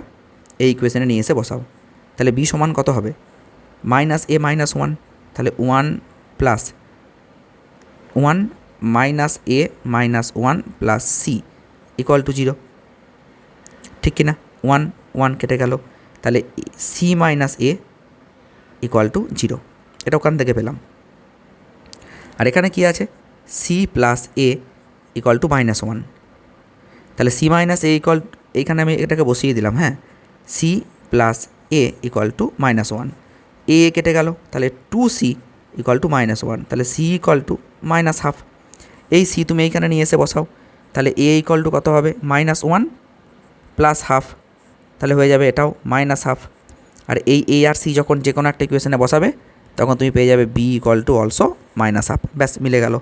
Speaker 1: এই ইকুয়েশনে নিয়ে এসে বসাও। তাহলে বি সমান কত হবে? মাইনাস এ মাইনাস ওয়ান, তাহলে one plus one minus a minus one plus C equal to zero, ঠিক কিনা? ওয়ান ওয়ান কেটে গেল, তাহলে c minus a equal to zero, এটা ওখান থেকে পেলাম। আর এখানে কি আছে? C plus a equal to minus one, তাহলে সি মাইনাস এ ইকুয়াল, এইখানে আমি এটাকে বসিয়ে দিলাম। হ্যাঁ, c plus a equal to minus one, a কেটে গেল, তাহলে two c equal to minus one, তাহলে c equal to minus half. এই সি তুমি এইখানে নিয়ে এসে বসাও, তাহলে এ ইকুয়াল টু কত হবে? মাইনাস ওয়ান প্লাস হাফ, তাহলে হয়ে যাবে এটাও মাইনাস হাফ। আর এই এ আর সি যখন যে কোনো একটা ইকুয়েশনে বসাবে তখন তুমি পেয়ে যাবে B equal to also minus half. ব্যাস, মিলে গেল।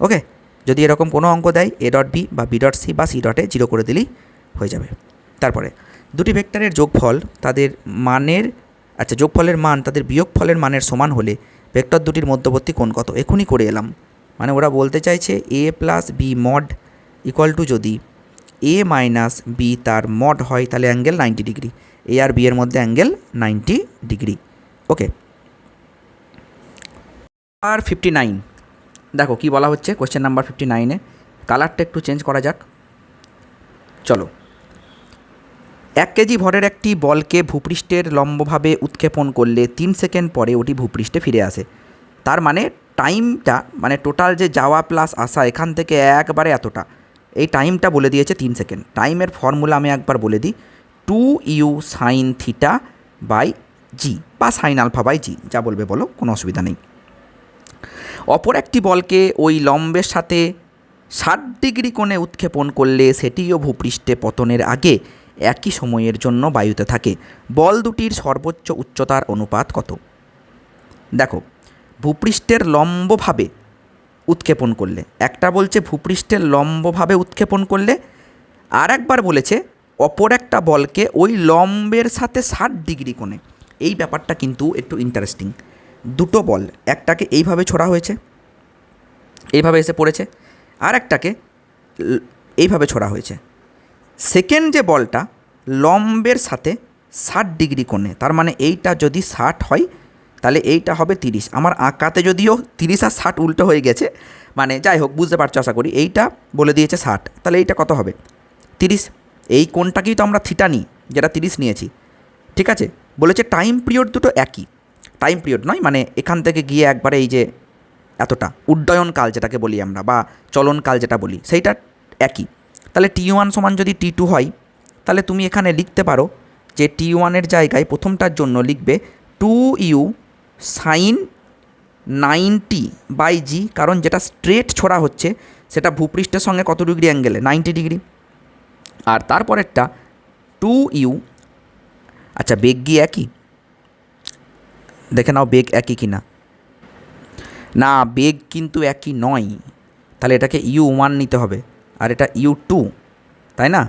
Speaker 1: ওকে, যদি এরকম কোনো অঙ্ক দেয় এ ডট বি বা বি ডট সি বা সি ডটে জিরো করে দিলেই হয়ে যাবে। তারপরে দুটি ভেক্টরের যোগফল তাদের মানের, আচ্ছা যোগফলের মান তাদের বিয়োগফলের মানের সমান হলে ভেক্টর দুটির মধ্যবর্তী কোণ কত? এখনই করে এলাম। মানে ওরা বলতে চাইছে a plus b mod equal to যদি এ মাইনাস বি তার মড হয় তাহলে অ্যাঙ্গেল 90 ডিগ্রি। এ আর বি এর মধ্যে অ্যাঙ্গেল 90 ডিগ্রি। ওকে, আর 59 দেখো কি বলা হচ্ছে কোয়েশ্চেন নাম্বার 59-এ। কালারটা একটু চেঞ্জ করা যাক। চলো, 1 কেজি ভরের একটি বলকে ভূপৃষ্ঠের লম্বভাবে উৎক্ষেপণ করলে 3 সেকেন্ড পরে ওটি ভূপৃষ্ঠে ফিরে আসে। তার মানে টাইমটা, মানে টোটাল যে যাওয়া প্লাস আসা এখান থেকে একবারে এতটা, এই টাইমটা বলে দিয়েছে 3 সেকেন্ড। টাইমের ফর্মুলা আমি একবার বলে দিই, 2u সাইন থিটা বাই জি বা সাইন আলফা বাই জি, যা বলবে বলো, কোনো অসুবিধা নেই। অপর একটি বলকে ওই লম্বের সাথে 60 ডিগ্রি কোণে উৎক্ষেপণ করলে সেটিও ভূপৃষ্ঠে পতনের আগে একই সময়ের জন্য বায়ুতে থাকে। বল দুটির সর্বোচ্চ উচ্চতার অনুপাত কত? দেখো, ভূপৃষ্ঠের লম্বভাবে উৎক্ষেপণ করলে, একটা বলছে ভূপৃষ্ঠের লম্বভাবে উৎক্ষেপণ করলে, আর একবার বলেছে অপর একটা বলকে ওই লম্বের সাথে 60 ডিগ্রি কোণে। এই ব্যাপারটা কিন্তু একটু ইন্টারেস্টিং। দুটো বল, একটাকে এইভাবে ছোড়া হয়েছে, এইভাবে এসে পড়েছে, আর একটাকে এইভাবে ছোড়া হয়েছে। সেকেন্ড যে বলটা লম্বের সাথে 60 ডিগ্রি কোণে, তার মানে এইটা যদি 60 হয় তাহলে এইটা হবে 30। আমার আঁকাতে যদিও 30 আর 60 উল্টো হয়ে গেছে, মানে যাই হোক বুঝতে পারছো আশা করি। এইটা বলে দিয়েছে 60, তাহলে এইটা কত হবে? 30। এই কোণটাকেই তো আমরা থিটা নিই, যেটা 30 নিয়েছি, ঠিক আছে। বলেছে টাইম পিরিয়ড দুটো একই, টাইম পিরিয়ড নয়, মানে এখান থেকে গিয়ে একবারে এই যে এতটা উড্ডয়নকাল যেটাকে বলি আমরা, বা চলনকাল যেটা বলি, সেইটা একই। তাহলে T1 সমান যদি T2 হয় তাহলে তুমি এখানে লিখতে পারো যে T1-এর জায়গায় প্রথমটার জন্য লিখবে 2u সাইন 90 বাই জি, কারণ যেটা স্ট্রেট ছোড়া হচ্ছে সেটা ভূপৃষ্ঠের সঙ্গে কত ডিগ্রি অ্যাঙ্গেলে? 90 ডিগ্রি। আর তারপরেরটা 2u, আচ্ছা বেগ কি একই? দেখে নাও বেগ একই কি না। না, বেগ কিন্তু একই নয়, তাহলে এটাকে u1 নিতে হবে আর এটা u2, তাই না?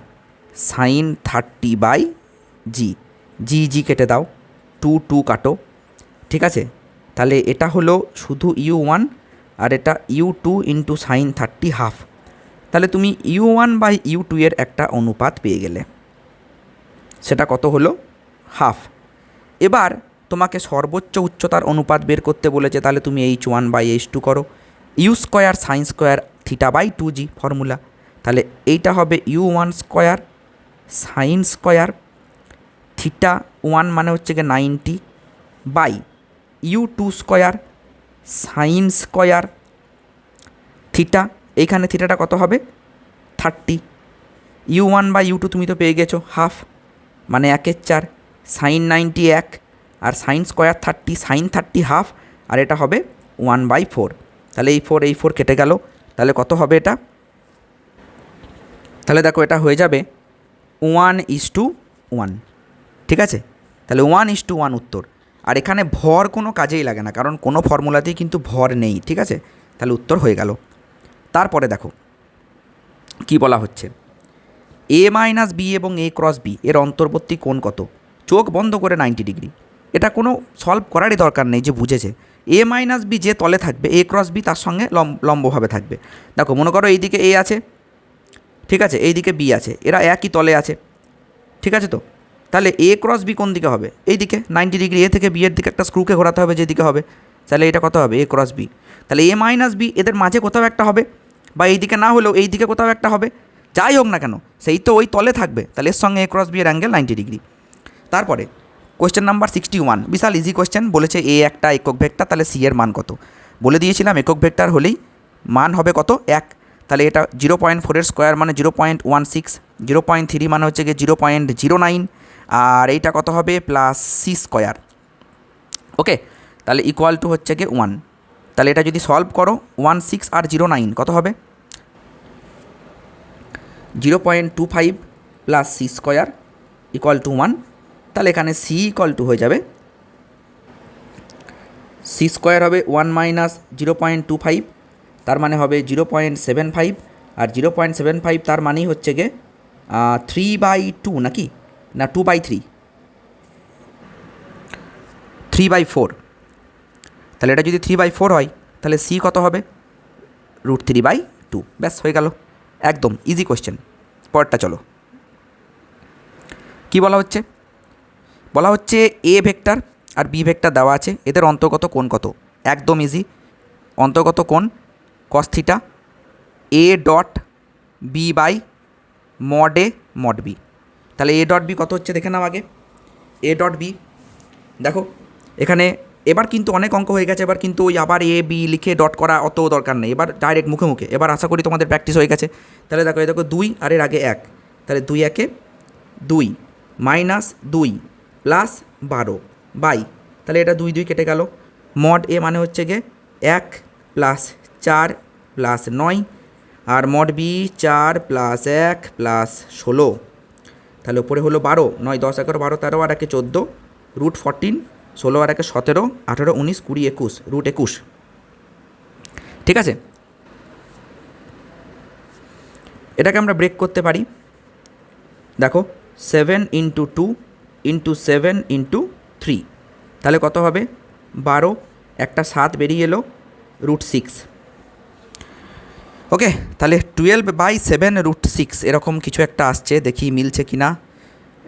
Speaker 1: সাইন 30 বাই জি, জি জি কেটে দাও, 2 2 কাটো, ঠিক আছে। তাহলে এটা হলো শুধু u1 আর এটা u2 ইন্টু সাইন 30 হাফ। তাহলে তুমি u1 বাই u2 এর একটা অনুপাত পেয়ে গেলে, সেটা কত হলো? হাফ। এবার তোমাকে সর্বোচ্চ উচ্চতার অনুপাত বের করতে বলেছে, তাহলে তুমি h1 বাই h2 করো, U square sine square theta by 2g formula. তাহলে এইটা হবে u1 square sine square theta 1 মানে হচ্ছে গিয়ে 90 by u2 square sine square theta, এইখানে থিটাটা কত হবে? 30। u1 বাই u2 তুমি তো পেয়ে গেছো হাফ, মানে 1/4, সাইন 90 1 আর সাইন স্কোয়ার 30, সাইন 30 হাফ, আর এটা হবে 1/4। তাহলে এই 4 কেটে গেল, তাহলে কত হবে এটা? তাহলে দেখো এটা হয়ে যাবে 1:1, ঠিক আছে। তাহলে 1:1 উত্তর। আর এখানে ভর কোনো কাজেই লাগে না, কারণ কোনো ফর্মুলাতেই কিন্তু ভর নেই, ঠিক আছে। তাহলে উত্তর হয়ে গেল। তারপরে দেখো কি বলা হচ্ছে, এ মাইনাস বি এবং এ ক্রস বি এর অন্তর্বর্তী কোণ কত? চোখ বন্ধ করে 90 ডিগ্রি। এটা কোনো সলভ করারই দরকার নেই, যে বুঝেছে। এ মাইনাস বি যে তলে থাকবে, এ ক্রস বি তার সঙ্গে লম্বভাবে থাকবে। দেখো মনে করো এইদিকে এ আছে, ঠিক আছে, এইদিকে বি আছে, এরা একই তলে আছে, ঠিক আছে। তো তাহলে এ ক্রস বি কোন দিকে হবে? এই দিকে 90 ডিগ্রি, এ থেকে বি এর দিকে একটা স্ক্রুকে ঘোরাতে হবে যেদিকে হবে, তাহলে এটা কত হবে? এ ক্রস বি। তাহলে এ মাইনাস বি এদের মাঝে কোথাও একটা হবে, বা এই দিকে না হলেও এই দিকে কোথাও একটা হবে, যাই হোক না কেন সেই তো ওই তলে থাকবে। তাহলে এর সঙ্গে এ ক্রস বি এর অ্যাঙ্গেল 90 ডিগ্রি। তারপরে কোয়েশ্চেন নাম্বার 61, বিশাল ইজি কোয়েশ্চেন, বলেছে এ একটা একক ভেক্টর, তাহলে সি এর মান কত? বলে দিয়েছিলাম একক ভেক্টর হলেই মান হবে কত? 1। তাহলে এটা 0.4 এর স্কোয়ার মানে 0.16, 0.3 মানে হচ্ছে গিয়ে 0.09, আর এইটা কত হবে? Plus C square. ওকে, তাহলে ইকুয়াল টু হচ্ছে গিয়ে 1। তাহলে এটা যদি সলভ করো 16 আর 09 কত হবে? 0.25 plus C square equal to 1। তাহলে এখানে সি ইকুয়াল টু হয়ে যাবে, সি স্কোয়ার হবে 1 মাইনাস 0.25, তার মানে হবে 0.75, আর 0.75 তার মানেই হচ্ছে গিয়ে 3/2 নাকি না 2/3, 3/4। তাহলে এটা যদি 3/4 হয় তাহলে সি কত হবে? √3/2। ব্যাস হয়ে গেল, একদম ইজি কোয়েশ্চেন। পরেরটা চলো, কি বলা হচ্ছে? বলা হচ্ছে এ ভেক্টর আর বি ভেক্টর দেওয়া আছে, এদের অন্তর্গত কোণ কত? একদম ইজি, অন্তর্গত কোণ cos theta, A dot B by mod A mod B. তাহলে এ ডট বি কত হচ্ছে দেখে নাও আগে। এ ডট বি দেখো এখানে এবার কিন্তু অনেক অঙ্ক হয়ে গেছে, এবার কিন্তু ওই আবার এ বি লিখে ডট করা অত দরকার নেই, এবার ডাইরেক্ট মুখে মুখে। এবার আশা করি তোমাদের প্র্যাকটিস হয়ে গেছে। তাহলে দেখো এই দেখো 2 আর এর আগে 1, তাহলে 2 একে 2 মাইনাস 2 প্লাস 12 বাই, তাহলে এটা 2 2 কেটে গেল। মড এ মানে হচ্ছে গিয়ে 1 প্লাস 4 প্লাস 9, আর মড বি 4 প্লাস 1 প্লাস 16, তাহলে উপরে হলো 12, 9 10 11 12 13 আর একে 14, √14, 16 আর একে 17 18 19 20 21, √21। ঠিক আছে, এটাকে আমরা ব্রেক করতে পারি। দেখো 7 × 2 × 7 × 3, তাহলে কত হবে? 12, একটা 7 বেরিয়ে এলো, √6। ওকে, তাহলে 12/7 √6 এরকম কিছু একটা আসছে, দেখি মিলছে কি না।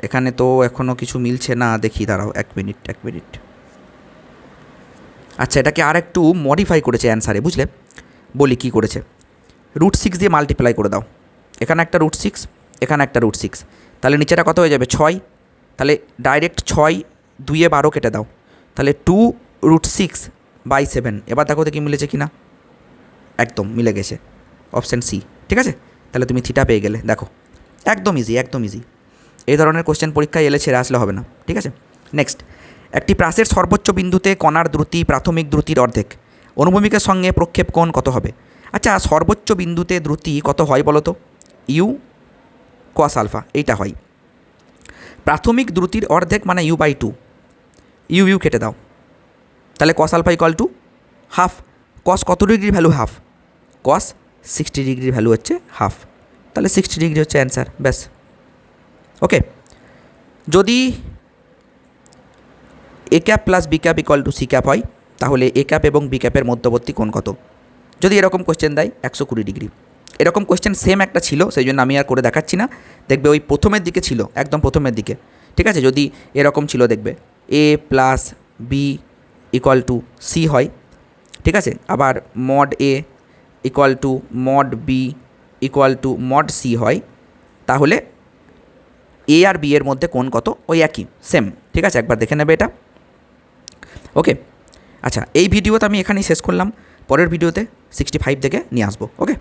Speaker 1: এখানে তো এখনও কিছু মিলছে না, দেখি দাঁড়াও 1 মিনিট। আচ্ছা, এটাকে আর একটু মডিফাই করেছে অ্যান্সারে, বুঝলে? বলি কি করেছে। √6 দিয়ে মাল্টিপ্লাই করে দাও, এখানে একটা √6, এখানে একটা √6, তাহলে নিচেটা কত হয়ে যাবে? 6। তাহলে ডাইরেক্ট 6 2 12 কেটে দাও, তাহলে 2√6/7। এবার দেখো দেখি মিলেছে কি না, একদম মিলে গেছে, অপশান সি। ঠিক আছে, তাহলে তুমি থিটা পেয়ে গেলে। দেখো একদম ইজি, একদম ইজি। এই ধরনের কোশ্চেন পরীক্ষায় এলে ছেড়ে আসলে হবে না। ঠিক আছে, নেক্সট। একটি প্রাসের সর্বোচ্চ বিন্দুতে কণার দ্রুতি প্রাথমিক দ্রুতির অর্ধেক, অনুভূমিকের সঙ্গে প্রক্ষেপ কোণ কত হবে? আচ্ছা, সর্বোচ্চ বিন্দুতে দ্রুতি কত হয় বলো তো? ইউ কস আলফা, এইটা হয়। প্রাথমিক দ্রুতির অর্ধেক মানে u/2, ইউ কেটে দাও, তাহলে cos alpha equal to half. Cos কত ডিগ্রির ভ্যালু? হাফ। কস 60 ডিগ্রির ভ্যালু হচ্ছে হাফ, তাহলে 60 ডিগ্রি হচ্ছে অ্যান্সার। ব্যাস, ওকে। যদি a cap plus b cap equal to c cap হয়, তাহলে এ ক্যাপ এবং বি ক্যাপের মধ্যবর্তী কোণ কত? যদি এরকম কোশ্চেন দেয় 120 ডিগ্রি। এরকম কোশ্চেন সেম একটা ছিল, সেই জন্য আমি আর করে দেখাচ্ছি না। দেখবে ওই প্রথমের দিকে ছিল, একদম প্রথমের দিকে। ঠিক আছে, যদি এরকম ছিল দেখবে a plus b equal to c হয়। ঠিক আছে, আবার mod a equal to mod b equal to mod c হয়, তাহলে এ আর বি এর মধ্যে কোণ কত? ওই একই, সেম। ঠিক আছে, একবার দেখে নেবে এটা। ওকে, আচ্ছা, এই ভিডিওতে আমি এখানেই শেষ করলাম। পরের ভিডিওতে 65 থেকে নিয়ে আসবো। ওকে।